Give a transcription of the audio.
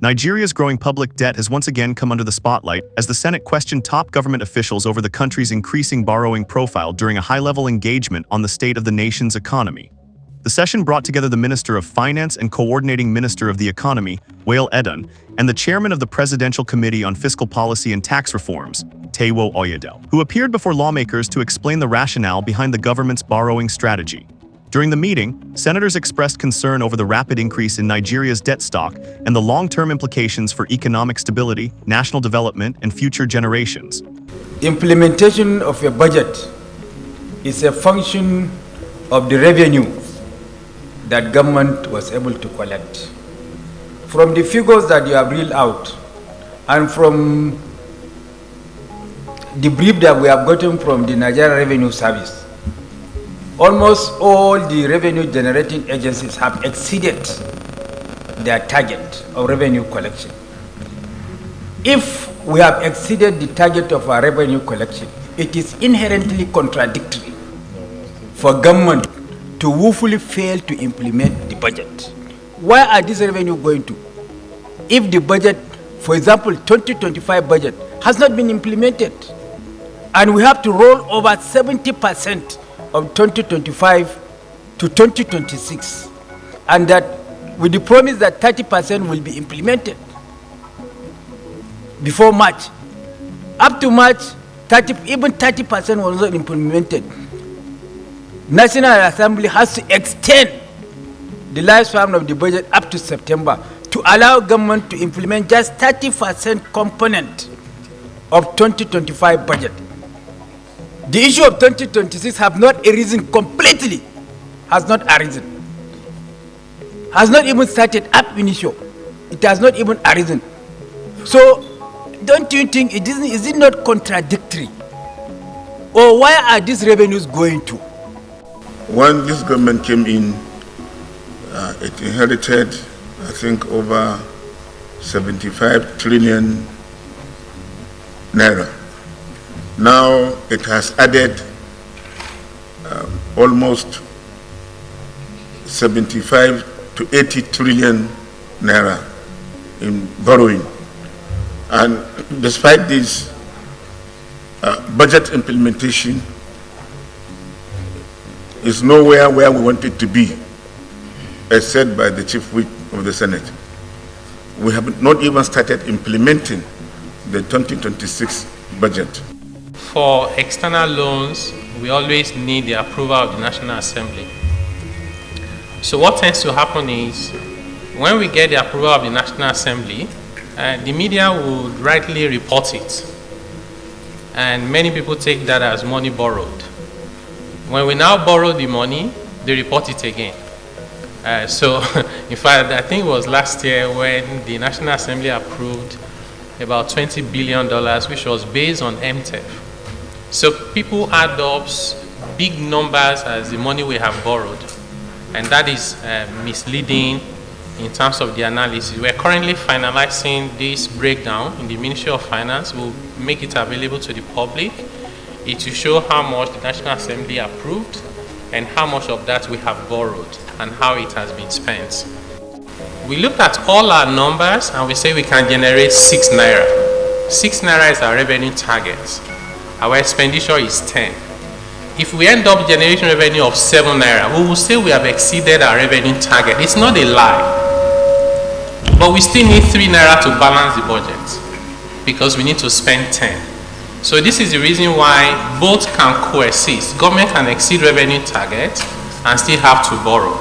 Nigeria's growing public debt has once again come under the spotlight as the Senate questioned top government officials over the country's increasing borrowing profile during a high-level engagement on the state of the nation's economy. The session brought together the Minister of Finance and Coordinating Minister of the Economy, Wale Edun, and the Chairman of the Presidential Committee on Fiscal Policy and Tax Reforms, Taiwo Oyedele, who appeared before lawmakers to explain the rationale behind the government's borrowing strategy. During the meeting, senators expressed concern over the rapid increase in Nigeria's debt stock and the long-term implications for economic stability, national development, and future generations. Implementation of a budget is a function of the revenue that government was able to collect. From the figures that you have read out and from the brief that we have gotten from the Nigeria Revenue Service, almost all the revenue generating agencies have exceeded their target of revenue collection. If we have exceeded the target of our revenue collection, it is inherently contradictory for government to woefully fail to implement the budget. Where are this revenue going to? If the budget, for example, 2025 budget has not been implemented, and we have to roll over 70% of 2025 to 2026, and that with the promise that 30% will be implemented before March. Up to March, even 30% was not implemented. National Assembly has to extend the lifespan of the budget up to September to allow government to implement just 30% component of 2025 budget. The issue of 2026 have not arisen completely, has not arisen. Has not even started up initial. It has not even arisen. So, don't you think is it not contradictory? Or where are these revenues going to? When this government came in, it inherited, I think, over 75 trillion naira. Now it has added almost 75 to 80 trillion naira in borrowing. And despite this, budget implementation is nowhere where we want it to be, as said by the Chief Whip of the Senate. We have not even started implementing the 2026 budget. For external loans, we always need the approval of the National Assembly. So what tends to happen is, when we get the approval of the National Assembly, the media would rightly report it. And many people take that as money borrowed. When we now borrow the money, they report it again. So, in fact, I think it was last year when the National Assembly approved about $20 billion, which was based on MTEF. So people add up big numbers as the money we have borrowed, and that is misleading in terms of the analysis. We're currently finalizing this breakdown in the Ministry of Finance. We'll make it available to the public. It will show how much the National Assembly approved and how much of that we have borrowed and how it has been spent. We looked at all our numbers and we say we can generate 6 naira. 6 naira is our revenue target. Our expenditure is 10. If we end up generating revenue of 7 naira, we will say we have exceeded our revenue target. It's not a lie. But we still need 3 naira to balance the budget because we need to spend 10. So this is the reason why both can coexist. Government can exceed revenue target and still have to borrow.